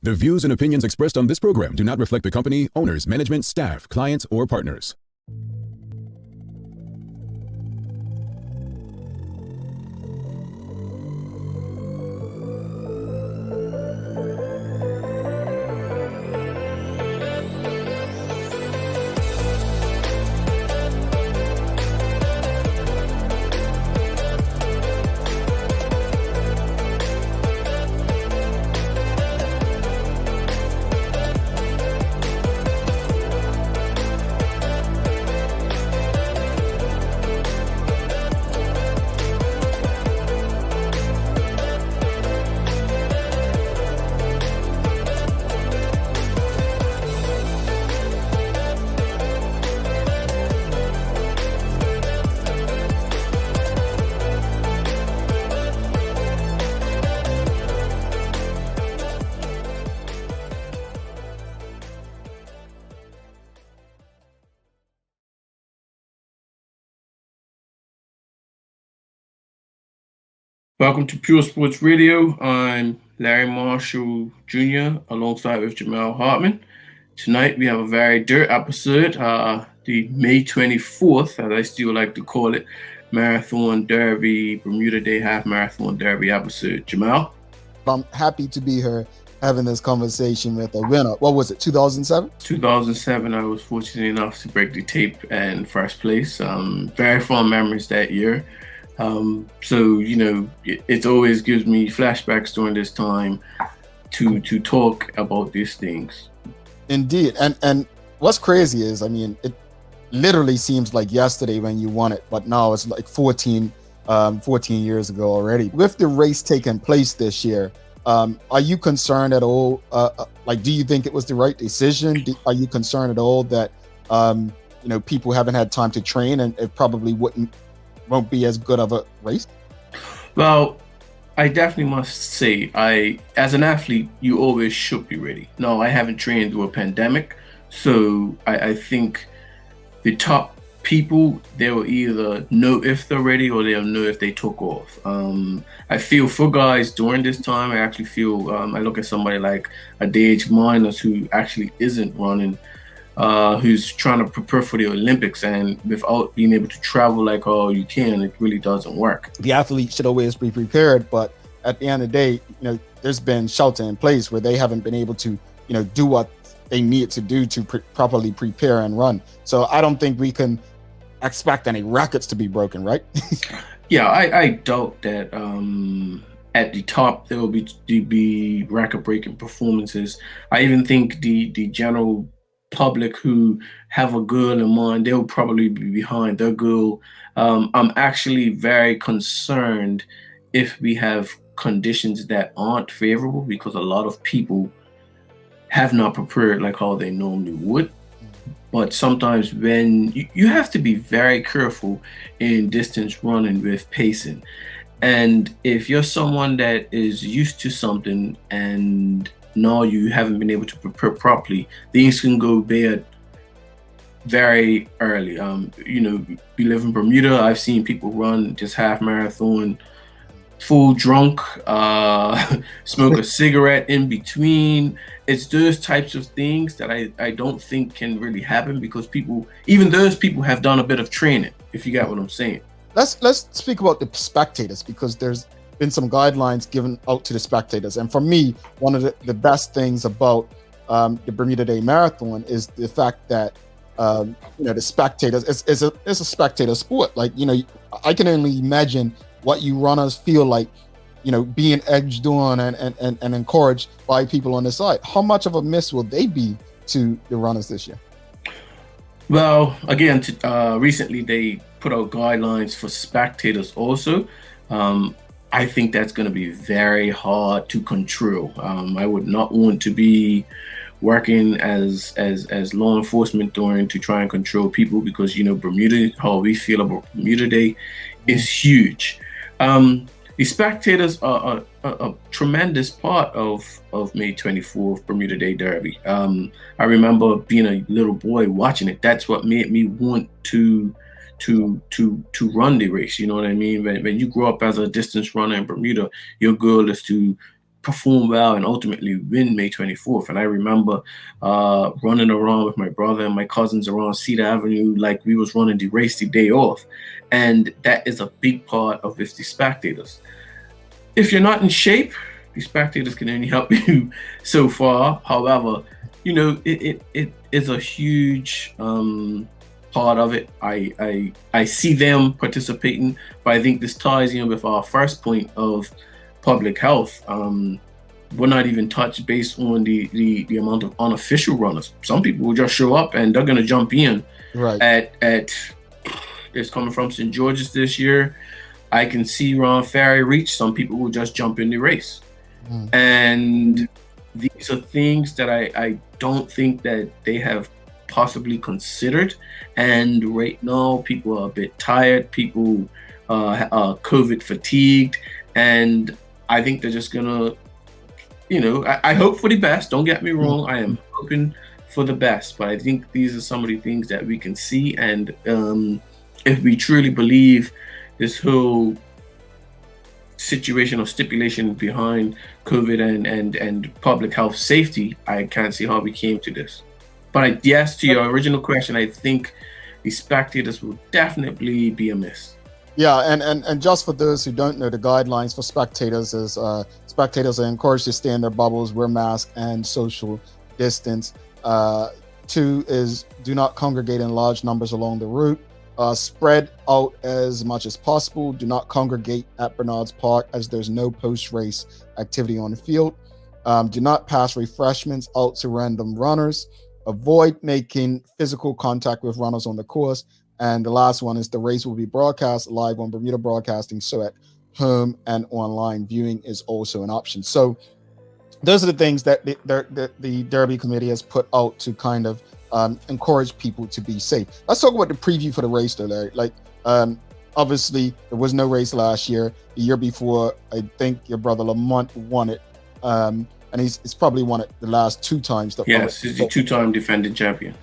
The views and opinions expressed on this program do not reflect the company, owners, management, staff, clients, or partners. Welcome to Pure Sports Radio. I'm Larry Marshall Jr. alongside with Jamel Hardtman. Tonight we have a very dirt episode, the May 24th, as I still like to call it, Marathon Derby, Bermuda Day Half Marathon Derby episode. Jamel? I'm happy to be here having this conversation with a winner. What was it, 2007? 2007, I was fortunate enough to break the tape in first place. Very fond memories that year. So, you know, it always gives me flashbacks during this time to talk about these things. Indeed. And what's crazy is, I mean, it literally seems like yesterday when you won it, but now it's like 14 years ago already. With the race taking place this year, are you concerned at all? Do you think it was the right decision? Are you concerned at all that, people haven't had time to train and it probably won't be as good of a race? Well, I definitely must say, as an athlete, you always should be ready. No, I haven't trained through a pandemic, so I think the top people, they will either know if they're ready or they'll know if they took off. I feel for guys during this time, I actually feel, I look at somebody like a Dage Miners who actually isn't running, who's trying to prepare for the Olympics, and without being able to travel like all you can, it really doesn't work. The athlete should always be prepared, but at the end of the day, there's been shelter in place where they haven't been able to, do what they need to do to properly prepare and run. So I don't think we can expect any records to be broken, right? Yeah, I doubt that at the top there will be record-breaking performances. I even think the general public who have a goal in mind, they'll probably be behind their goal. I'm actually very concerned if we have conditions that aren't favorable, because a lot of people have not prepared like how they normally would. But sometimes when you have to be very careful in distance running with pacing. And if you're someone that is used to something and now you haven't been able to prepare properly, things can go bad very early. We live in Bermuda. I've seen people run just half marathon, full drunk, smoke a cigarette in between. It's those types of things that I don't think can really happen, because even those people have done a bit of training, if you got what I'm saying. Let's speak about the spectators, because there's been some guidelines given out to the spectators. And for me, one of the best things about the Bermuda Day Marathon is the fact that the spectators, it's a spectator sport. I can only imagine what you runners feel like, being egged on and encouraged by people on the side. How much of a miss will they be to the runners this year? Well, again, recently they put out guidelines for spectators also. I think that's going to be very hard to control. I would not want to be working as law enforcement to try and control people, because Bermuda, how we feel about Bermuda Day is huge. The spectators are a tremendous part of May 24th Bermuda Day Derby. I remember being a little boy watching it. That's what made me want to run the race. You know what I mean? When you grow up as a distance runner in Bermuda, your goal is to perform well and ultimately win May 24th. And I remember running around with my brother and my cousins around Cedar Avenue like we was running the race the day off. And that is a big part of the Spectators. If you're not in shape, the Spectators can only help you so far. However, it is a huge part of it. I see them participating, but I think this ties in with our first point of public health. We're not even touched based on the amount of unofficial runners. Some people will just show up and they're going to jump in. Right. At it's coming from St. George's this year. I can see Ron Ferry reach. Some people will just jump in the race. And these are things that I don't think that they have possibly considered. And right now, people are a bit tired. People are COVID fatigued. And I think they're just gonna, I hope for the best. Don't get me wrong. I am hoping for the best. But I think these are some of the things that we can see. And if we truly believe this whole situation or stipulation behind COVID and public health safety, I can't see how we came to this. But yes, to your original question, I think the Spectators will definitely be a miss. Yeah, and just for those who don't know, the guidelines for Spectators is Spectators are encouraged to stay in their bubbles, wear masks, and social distance. 2 is do not congregate in large numbers along the route. Spread out as much as possible. Do not congregate at Bernard's Park as there's no post-race activity on the field. Do not pass refreshments out to random runners. Avoid making physical contact with runners on the course. And the last one is the race will be broadcast live on Bermuda Broadcasting, so at home and online viewing is also an option. So those are the things that the Derby committee has put out to kind of encourage people to be safe. Let's talk about the preview for the race though, Larry. Like, obviously there was no race last year. The year before, I think your brother Lamont won it. And he's probably won it the last 2 times. Yes, he's the 2-time defending champion.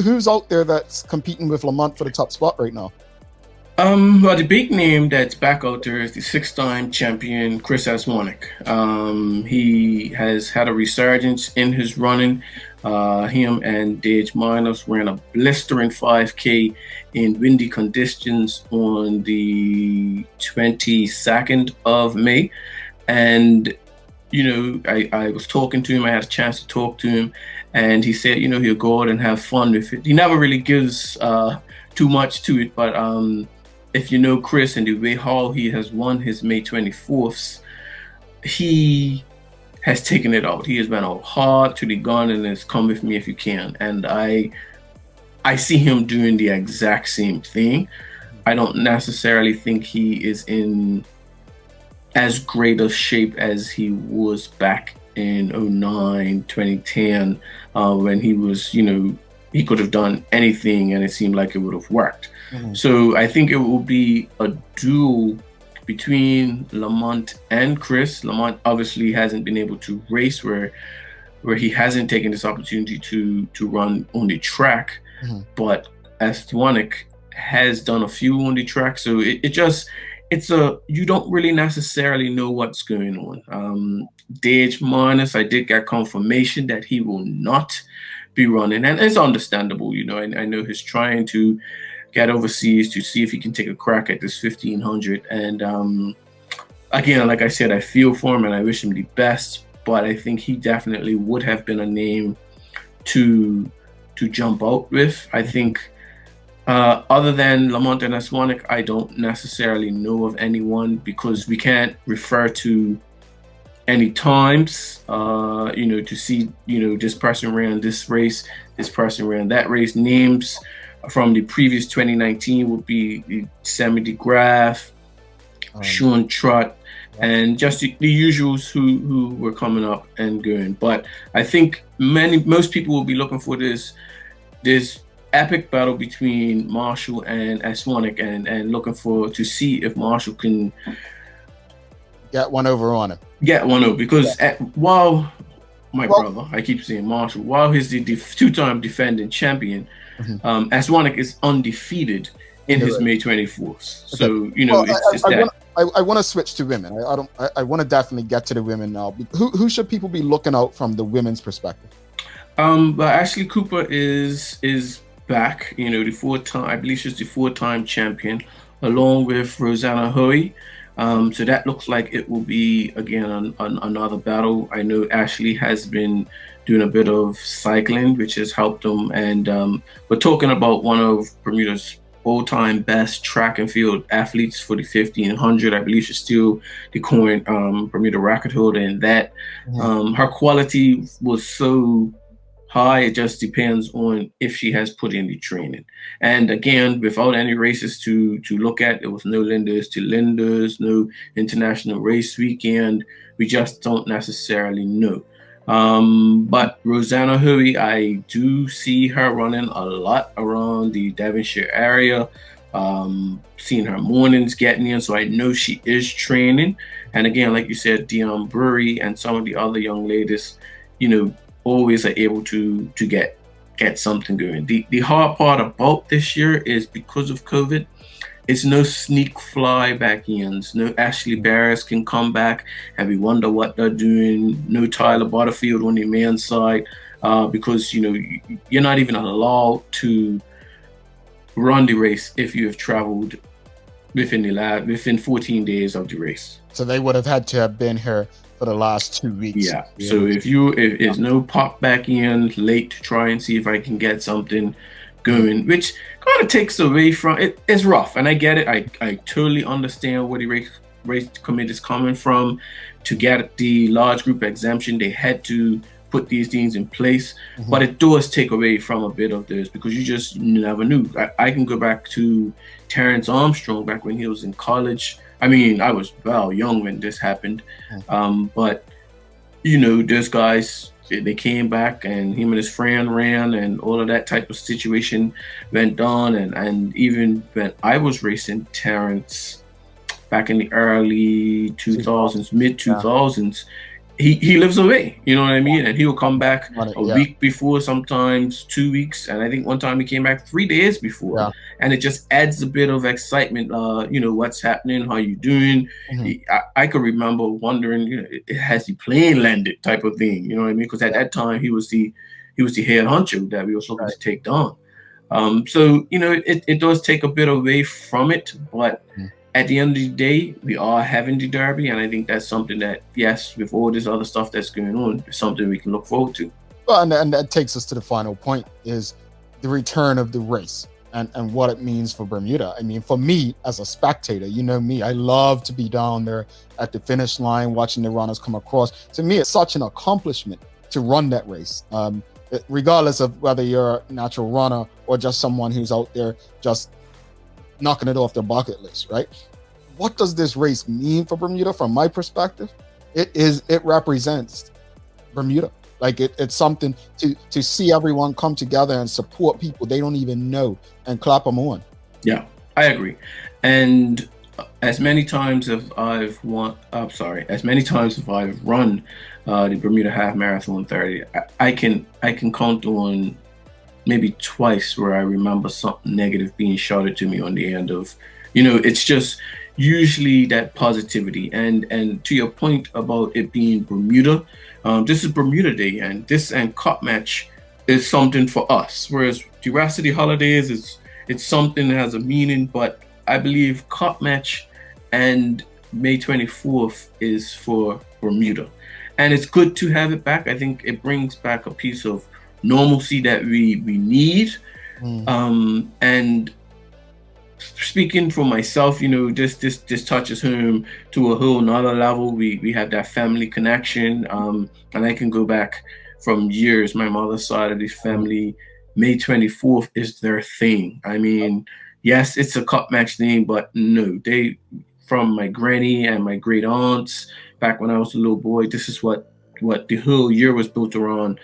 Who's out there that's competing with Lamont for the top spot right now? Well, the big name that's back out there is the 6-time champion, Chris Esmonic. He has had a resurgence in his running. Him and Dage Miners ran a blistering 5K in windy conditions on the 22nd of May. And I was talking to him. I had a chance to talk to him, and he said, he'll go out and have fun with it. He never really gives too much to it, but if you know Chris and the way how he has won his May 24ths, he has taken it out. He has been out hard to the gun and has come with me if you can. And I see him doing the exact same thing. I don't necessarily think he is in as great a shape as he was back in 2009, 2010, when he was, he could have done anything and it seemed like it would have worked. So I think it will be a duel between Lamont and Chris. Lamont obviously hasn't been able to race where he hasn't taken this opportunity to run on the track, but Esmonic has done a few on the track. So you don't really necessarily know what's going on. Dage Minus, I did get confirmation that he will not be running, and it's understandable. I know he's trying to get overseas to see if he can take a crack at this 1500. And again, like I said, I feel for him and I wish him the best, but I think he definitely would have been a name to jump out with. I think other than Lamont and Esmonic, I don't necessarily know of anyone, because we can't refer to any times, to see, this person ran this race, this person ran that race. Names from the previous 2019 would be Sammy DeGraff, Sean Trott, and just the usuals who were coming up and going. But I think most people will be looking for this epic battle between Marshall and Esmonic, and looking to see if Marshall can get one over on him. Because while brother, I keep saying Marshall, while he's the 2-time defending champion, Esmonic is undefeated in his May 24th. So, it's that. I want to switch to women. I want to definitely get to the women now. Who should people be looking out from the women's perspective? But Ashley Cooper is back. You know, the 4-time, I believe she's the 4-time champion, along with Rosanna Hoey. So that looks like it will be again another battle. I know Ashley has been doing a bit of cycling, which has helped them. And we're talking about one of Bermuda's all-time best track and field athletes for the 1500. I believe she's still the current Bermuda record holder in that. Her quality was so high. It just depends on if she has put in the training. And again, without any races to look at, there was no Linders to Linders, no international race weekend. We just don't necessarily know. But Rosanna Hoey, I do see her running a lot around the Devonshire area. Seeing her mornings getting in, so I know she is training. And again, like you said, Dion Burry and some of the other young ladies, you know, always are able to get something going. The hard part about this year is because of COVID, it's no sneak fly back ends. No Ashley Barris can come back and we wonder what they're doing. No Tyler Butterfield on the men's side because, you know, you're not even allowed to run the race if you have traveled within 14 days of the race. So they would have had to have been here for the last 2 weeks. Yeah. So if there's no pop back in late to try and see if I can get something going, which kind of takes away from it. It's rough, and I get it. I totally understand where the race committee is coming from. To get the large group exemption, they had to put these things in place, but it does take away from a bit of this because you just never knew. I can go back to Terrence Armstrong back when he was in college. I mean, I was young when this happened, but you know, those guys, they came back and him and his friend ran and all of that type of situation went on. And even when I was racing Terrence back in the early 2000s, mid 2000s, he lives away, you know what I mean? And he'll come back a week before, sometimes 2 weeks. And I think one time he came back 3 days before. And it just adds a bit of excitement. You know, what's happening? How you doing? I could remember wondering, you know, has the plane landed type of thing, you know what I mean? Because at that time he was the head honcho that we were looking to take down. So, you know, it does take a bit away from it, but at the end of the day, we are having the Derby, and I think that's something that, yes, with all this other stuff that's going on, it's something we can look forward to. Well, and that takes us to the final point, is the return of the race and what it means for Bermuda. I mean, for me, as a spectator, you know me, I love to be down there at the finish line, watching the runners come across. To me, it's such an accomplishment to run that race, regardless of whether you're a natural runner or just someone who's out there just knocking it off their bucket list, right? What does this race mean for Bermuda? From my perspective, it represents Bermuda. Like it's something to see everyone come together and support people they don't even know and clap them on. Yeah, I agree. And as many times as I've run the Bermuda Half Marathon 30, I can count on maybe twice where I remember something negative being shouted to me on the end of, you know, it's just usually that positivity. And to your point about it being Bermuda, this is Bermuda Day, and Cup Match is something for us, whereas the rest of the holidays it's something that has a meaning. But I believe Cup Match and May 24th is for Bermuda, and it's good to have it back. I think it brings back a piece of normalcy that we need. And speaking for myself, you know, this touches home to a whole nother level. We have that family connection, and I can go back from years. My mother's side of the family, May 24th is their thing. I mean, yes, it's a cup match thing, but no, they, from my granny and my great aunts back when I was a little boy, this is what the whole year was built around,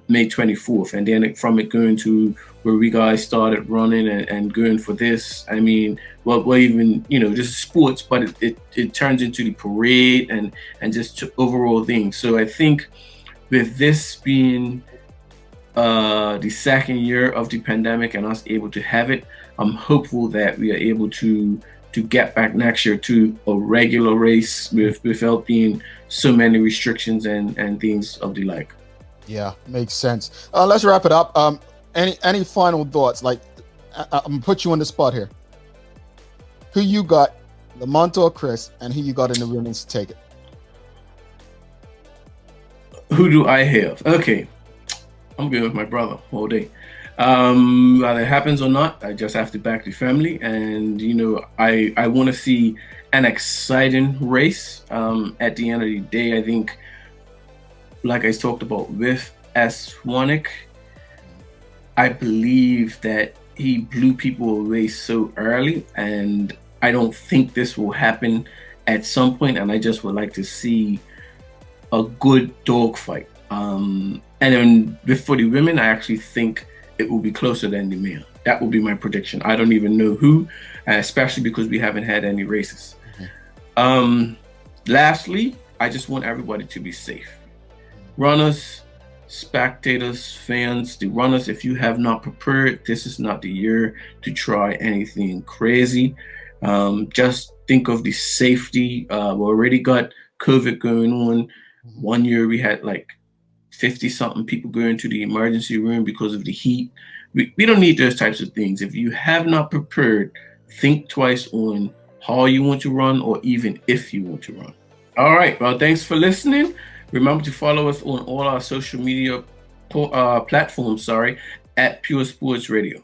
May 24th. And then from it going to where we guys started running and going for this, I mean, well even, you know, this is sports, but it turns into the parade and just overall thing. So I think with this being the second year of the pandemic and us able to have it, I'm hopeful that we are able to to get back next year to a regular race without being so many restrictions and things of the like. Yeah, makes sense. Let's wrap it up. Any final thoughts? Like, I'm gonna put you on the spot here. Who you got, Lamont or Chris, and who you got in the women's to take it? Who do I have? Okay, I'm going with my brother all day. Whether it happens or not, I just have to back the family, and I want to see an exciting race. At the end of the day, I think, like I talked about with Esmonic, I believe that he blew people away so early, and I don't think this will happen at some point, and I just would like to see a good dogfight. And then for the women, I actually think it will be closer than the men. That will be my prediction. I don't even know who, especially because we haven't had any races. Lastly, I just want everybody to be safe. Runners, spectators, fans, the runners, if you have not prepared, this is not the year to try anything crazy. Just think of the safety. We already got COVID going on. One year we had like 50 something people going to the emergency room because of the heat. We don't need those types of things. If you have not prepared, think twice on how you want to run, or even if you want to run. All right, well, thanks for listening. Remember to follow us on all our social media platforms, at Pure Sports Radio.